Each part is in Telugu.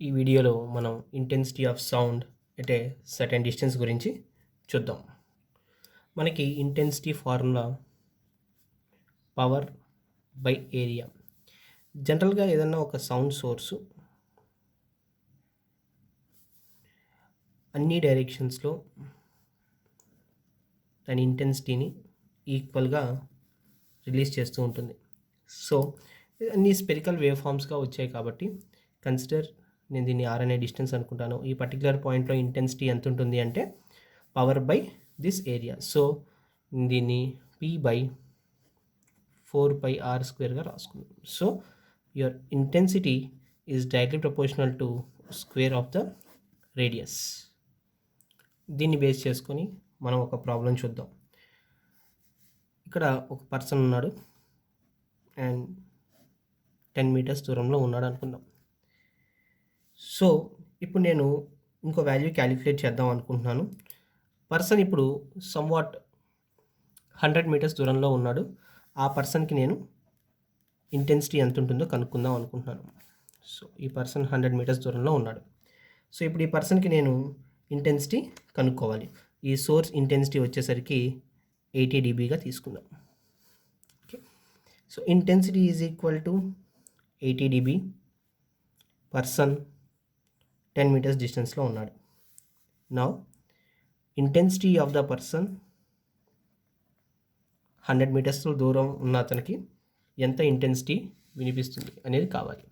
ఈ వీడియోలో మనం intensity of sound at a certain distance గురించి చూద్దాం. మనకి intensity formula power by area. జనరల్గా ఏదన్నా ఒక సౌండ్ సోర్సు అన్ని డైరెక్షన్స్లో దాని ఇంటెన్సిటీని ఈక్వల్గా రిలీజ్ చేస్తూ ఉంటుంది. సో అన్ని స్పెరికల్ వేవ్ ఫామ్స్గా వచ్చాయి కాబట్టి కన్సిడర్, నేను దీన్ని ఆర్ అనే డిస్టెన్స్ అనుకుంటాను. ఈ పర్టికులర్ పాయింట్లో ఇంటెన్సిటీ ఎంత ఉంటుంది అంటే power by this area. So దీన్ని పి బై 4πr² రాసుకుందాం. So your intensity is directly proportional to square of the radius. దీన్ని బేస్ చేసుకొని మనం ఒక ప్రాబ్లం చూద్దాం. ఇక్కడ ఒక పర్సన్ ఉన్నాడు అండ్ 10 మీటర్స్ దూరంలో ఉన్నాడు అనుకుందాం. సో ఇప్పుడు నేను ఇంకో వాల్యూ క్యాలిక్యులేట్ చేద్దాం అనుకుంటున్నాను. పర్సన్ ఇప్పుడు సమ్వాట్ 100 మీటర్స్ దూరంలో ఉన్నాడు. ఆ పర్సన్కి నేను ఇంటెన్సిటీ ఎంత ఉంటుందో కనుక్కుందాం అనుకుంటున్నాను. సో ఈ పర్సన్ 100 మీటర్స్ దూరంలో ఉన్నాడు. సో ఇప్పుడు ఈ పర్సన్కి నేను ఇంటెన్సిటీ కనుక్కోవాలి. ఈ సోర్స్ ఇంటెన్సిటీ వచ్చేసరికి 80 dBగా తీసుకుందాం. Okay, so intensity is equal to 80 dB. Person 10 metres డిస్టెన్స్లో ఉన్నాడు. Now intensity of the person 100 metres దూరం ఉన్న అతనికి ఎంత ఇంటెన్సిటీ వినిపిస్తుంది అనేది కావాలి.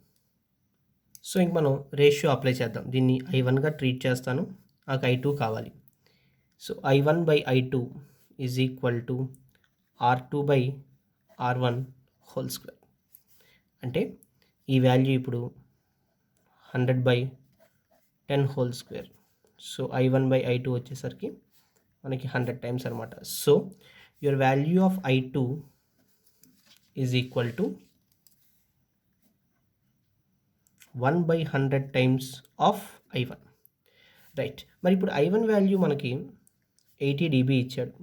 సో ఇంక మనం రేషియో అప్లై చేద్దాం. దీన్ని I1గా ట్రీట్ చేస్తాను, నాకు I2 కావాలి. So I1 by I2 is equal to R2/R1 whole square. అంటే ఈ వాల్యూ ఇప్పుడు 100/10 whole square. So I1 by I2 వచ్చేసరికి మనకి 100 టైమ్స్ అనమాట. So your value of I2 is equal to 1/100 times of I1. Right, మరి ఇప్పుడు I1 వాల్యూ మనకి 80 dB ఇచ్చాడు.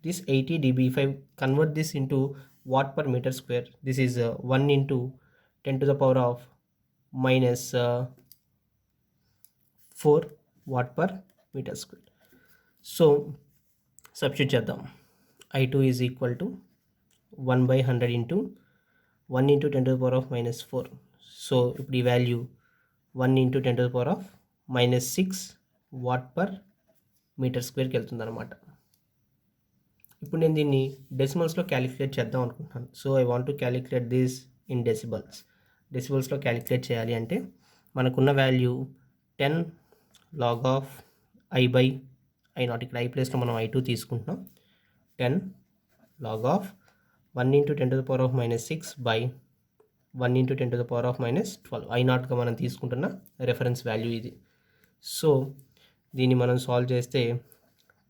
This 80 dB, if I convert this into watt per meter square, this is 1 into 10 to the power of minus 4 watt per meter square. So substitute చేద్దాం. I2 is equal to 1/100 into 1 into 10 to the power of minus 4. So ఇప్పుడు ఈ value 1 into 10 to the power of minus 6 watt per meter squareకి వెళ్తుంది అనమాట. ఇప్పుడు నేను దీన్ని డెసిమల్స్లో క్యాలిక్యులేట్ చేద్దాం అనుకుంటున్నాను. So I want to calculate this in decibels. డెసిబల్స్లో క్యాలిక్యులేట్ చేయాలి అంటే మనకున్న వాల్యూ 10 log ఆఫ్ I/I0. ఇక్కడ I ప్లేస్లో మనం I2 తీసుకుంటున్నాం. 10 log of 1 into 10 to the power of minus 6 by 1 into 10 to the power of minus 12. I0గా మనం తీసుకుంటున్న రెఫరెన్స్ వాల్యూ ఇది. సో దీన్ని మనం సాల్వ్ చేస్తే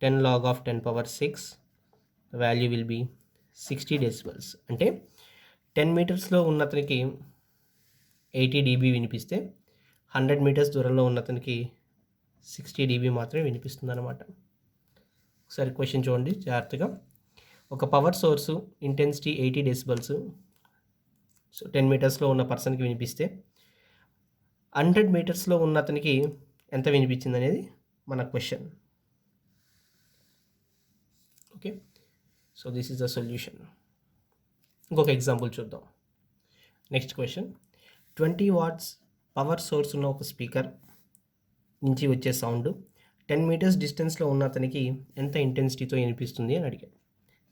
10 log of 10 power 6 value will be 60 decibels. అంటే 10 మీటర్స్లో ఉన్న అతనికి 80 dB వినిపిస్తే 100 మీటర్స్ దూరంలో ఉన్న అతనికి 60 dB మాత్రమే వినిపిస్తుంది అనమాట. ఒకసారి క్వశ్చన్ చూడండి జాగ్రత్తగా. ఒక power source intensity 80 decibels, so 10 మీటర్స్లో ఉన్న పర్సన్కి వినిపిస్తే 100 మీటర్స్లో ఉన్న అతనికి ఎంత వినిపించింది అనేది మన question. Okay, so this is the solution. ఇంకొక ఎగ్జాంపుల్ చూద్దాం. Next question, 20 watts power source ఉన్న ఒక స్పీకర్ నుంచి వచ్చే సౌండ్ 10 మీటర్స్ డిస్టెన్స్లో ఉన్న అతనికి ఎంత ఇంటెన్సిటీతో వినిపిస్తుంది అని అడిగాడు.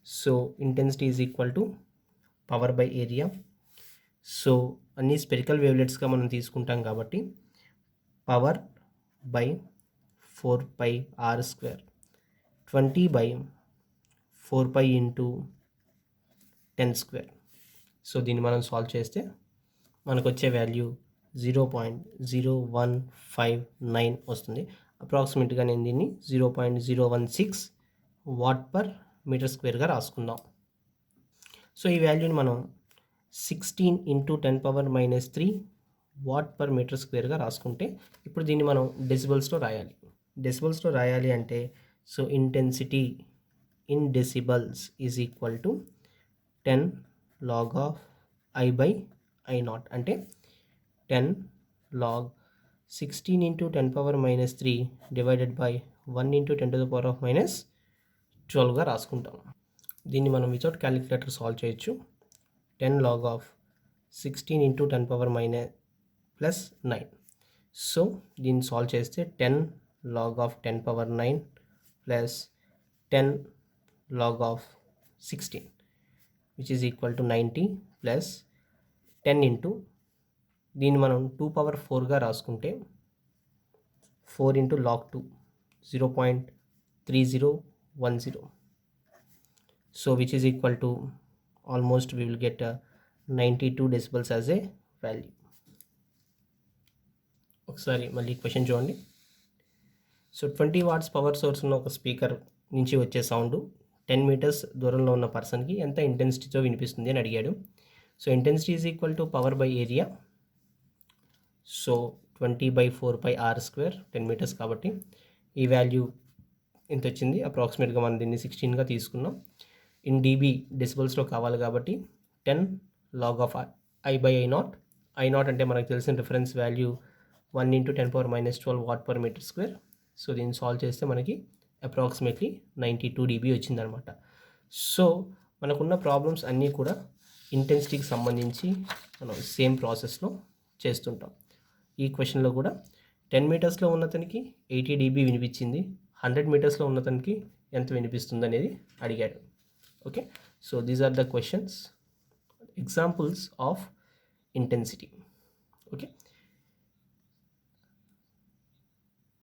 So intensity is equal to power by area. So అన్ని స్పెరికల్ వేవ్లెట్స్గా మనం తీసుకుంటాం కాబట్టి power by 4πr², 20/4π into 10². So దీన్ని మనం సాల్వ్ చేస్తే మనకు వచ్చే వాల్యూ 0.0159 వస్తుంది. అప్రాక్సిమేట్గా నేను దీన్ని 0.016 వాట్ పర్ మీటర్ స్క్వేర్గా రాసుకుందాం. సో ఈ వాల్యూని మనం 16 into 10 power minus 3 watt per metre స్క్వేర్గా రాసుకుంటే ఇప్పుడు దీన్ని మనం డెసిబల్స్లో రాయాలి. డెసిబల్స్లో రాయాలి అంటే so intensity in decibels is equal to 10 log of I/I0. అంటే 10 log 16 into 10 power minus 3 divided by 1 into 10 to the power of minus 12గా రాసుకుంటాం. దీన్ని మనం వితౌట్ క్యాలిక్యులేటర్ సాల్వ్ చేయొచ్చు. 10 log of 16 into 10 power minus plus 9. So దీన్ని సాల్వ్ చేస్తే 10 log of 10 power 9 plus 10 log of 16 which is equal to 90 plus 10 into దీన్ని మనం 2 power 4గా రాసుకుంటే 4 into log 2 0.3010. So which is equal to almost we will get 92 decibels as a value. ఒకసారి మళ్ళీ క్వశ్చన్ చూడండి. సో 20 watts పవర్ సోర్స్ ఉన్న ఒక స్పీకర్ నుంచి వచ్చే సౌండ్ 10 meters దూరంలో ఉన్న పర్సన్కి ఎంత ఇంటెన్సిటీతో వినిపిస్తుంది అని అడిగాడు. So intensity is equal to power by area. So 20/4πr², 10 meters కాబట్టి ఈ వాల్యూ ఎంత వచ్చింది, అప్రాక్సిమేట్గా మనం దీన్ని 16గా తీసుకున్నాం. ఇన్ డీబీ డెసిబల్స్లో కావాలి కాబట్టి 10 log of I/I0. I0 అంటే మనకు తెలిసిన reference value 1 into 10 power minus 12 watt/meter². So దీన్ని సాల్వ్ చేస్తే మనకి అప్రాక్సిమేట్లీ 92 dB వచ్చిందనమాట. సో మనకున్న ప్రాబ్లమ్స్ అన్నీ కూడా ఇంటెన్సిటీకి సంబంధించి మనం సేమ్ ప్రాసెస్లో చేస్తుంటాం. ఈ క్వశ్చన్లో కూడా 10 మీటర్స్లో ఉన్నతనికి 80 dB వినిపించింది, 100 మీటర్స్లో ఉన్నతనికి ఎంత వినిపిస్తుంది అనేది అడిగాడు. Okay, so these are the questions, examples of intensity. Okay.